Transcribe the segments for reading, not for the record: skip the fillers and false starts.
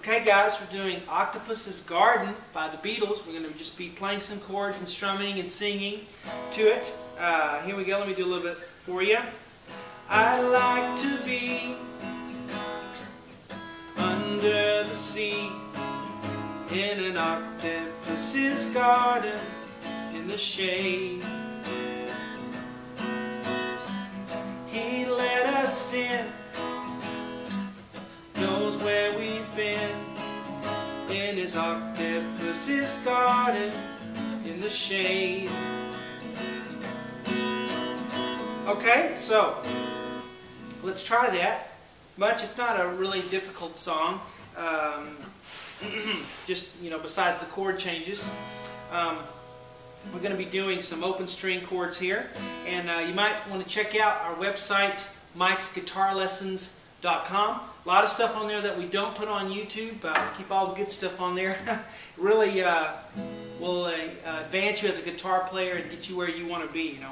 Okay guys, we're doing Octopus's Garden by the Beatles. We're going to just be playing some chords and strumming and singing to it. Here we go, let me do a little bit for you. I like to be under the sea in an octopus's garden in the shade. He let us in, knows where we've been, in his octopus's garden in the shade. Okay, so let's try that. It's not a really difficult song, just, besides the chord changes. We're going to be doing some open string chords here, and you might want to check out our website, mikesguitarlessons.com. A lot of stuff on there that we don't put on YouTube. Keep all the good stuff on there. Really will advance you as a guitar player and get you where you want to be, and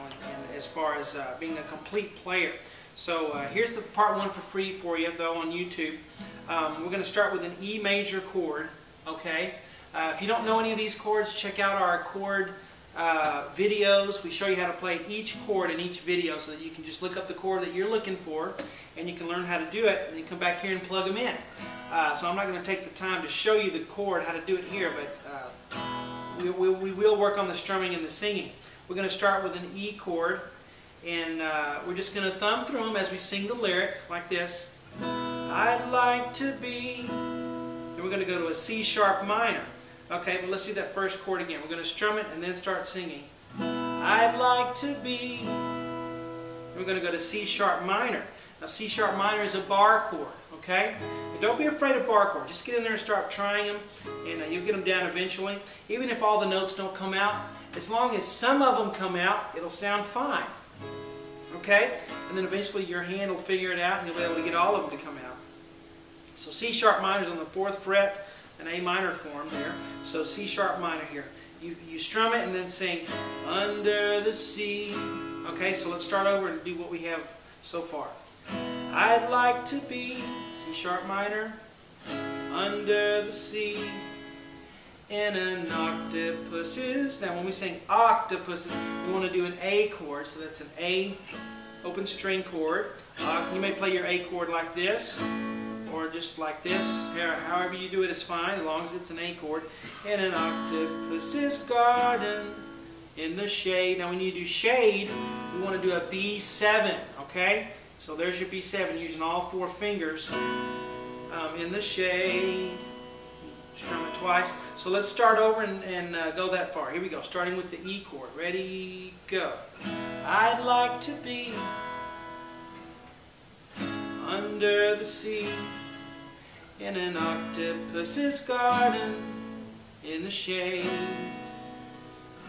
as far as being a complete player. So here's the part one for free for you, though, on YouTube. We're going to start with an E major chord. Okay. If you don't know any of these chords, check out our chord videos. We show you how to play each chord in each video so that you can just look up the chord that you're looking for and you can learn how to do it, and then come back here and plug them in. So I'm not going to take the time to show you the chord, how to do it here, but we will work on the strumming and the singing. We're going to start with an E chord, and we're just going to thumb through them as we sing the lyric like this. I'd like to be, and we're going to go to a C sharp minor. Okay, but let's do that first chord again. We're going to strum it and then start singing. I'd like to be. We're going to go to C sharp minor. Now C sharp minor is a bar chord, okay? But don't be afraid of bar chords. Just get in there and start trying them, and you'll get them down eventually. Even if all the notes don't come out, as long as some of them come out, it'll sound fine. Okay? And then eventually your hand will figure it out and you'll be able to get all of them to come out. So C sharp minor is on the 4th fret, an A minor form there. So C sharp minor here. You strum it and then sing under the sea. Okay, so let's start over and do what we have so far. I'd like to be, C sharp minor, under the sea in an octopus's. Now when we sing octopuses, we want to do an A chord, so that's an A open string chord. You may play your A chord like this, or just like this. However you do it is fine, as long as it's an A chord. In an octopus's garden in the shade. Now when you do shade, we want to do a B7, okay? So there's your B7, using all 4 fingers. In the shade. Strum it twice. So let's start over and go that far. Here we go, starting with the E chord. Ready, go. I'd like to be under the sea in an octopus's garden in the shade.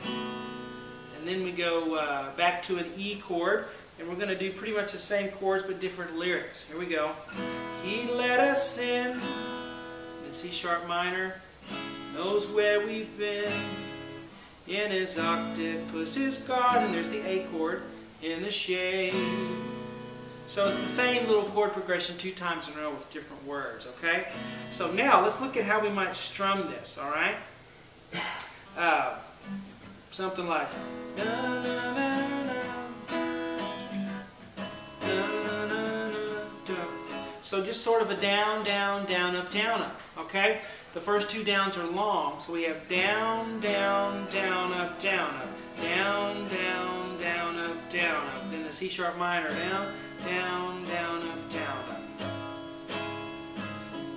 And then we go back to an E chord, and we're going to do pretty much the same chords but different lyrics. Here we go. He let us in C sharp minor, knows where we've been, in his octopus's garden. There's the A chord, in the shade. So it's the same little chord progression 2 times in a row with different words, okay? So now let's look at how we might strum this, alright? Something like na, na, na, na, na, na, na, na. So just sort of a down, down, down, up, okay? The first 2 downs are long, so we have down, down, down, up, down, up. Down, down, down, up, down, up. Then the C sharp minor, down, down, down, up, down, up.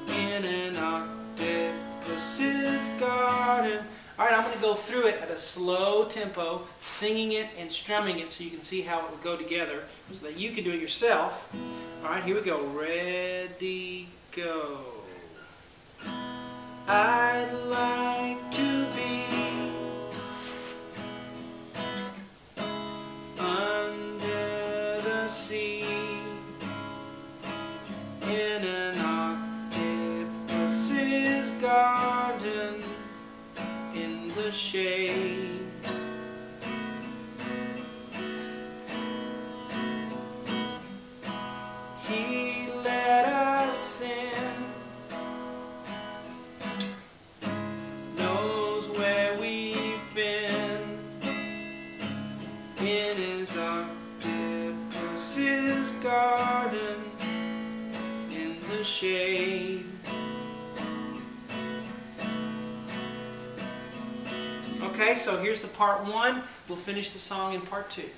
In an octopus's garden. Alright, I'm going to go through it at a slow tempo, singing it and strumming it so you can see how it will go together, so that you can do it yourself. Alright, here we go. Ready, go. I'd like to be under the sea in an octopus's garden in the shade. He let us in, garden in the shade. Okay, so here's the part one. We'll finish the song in part two.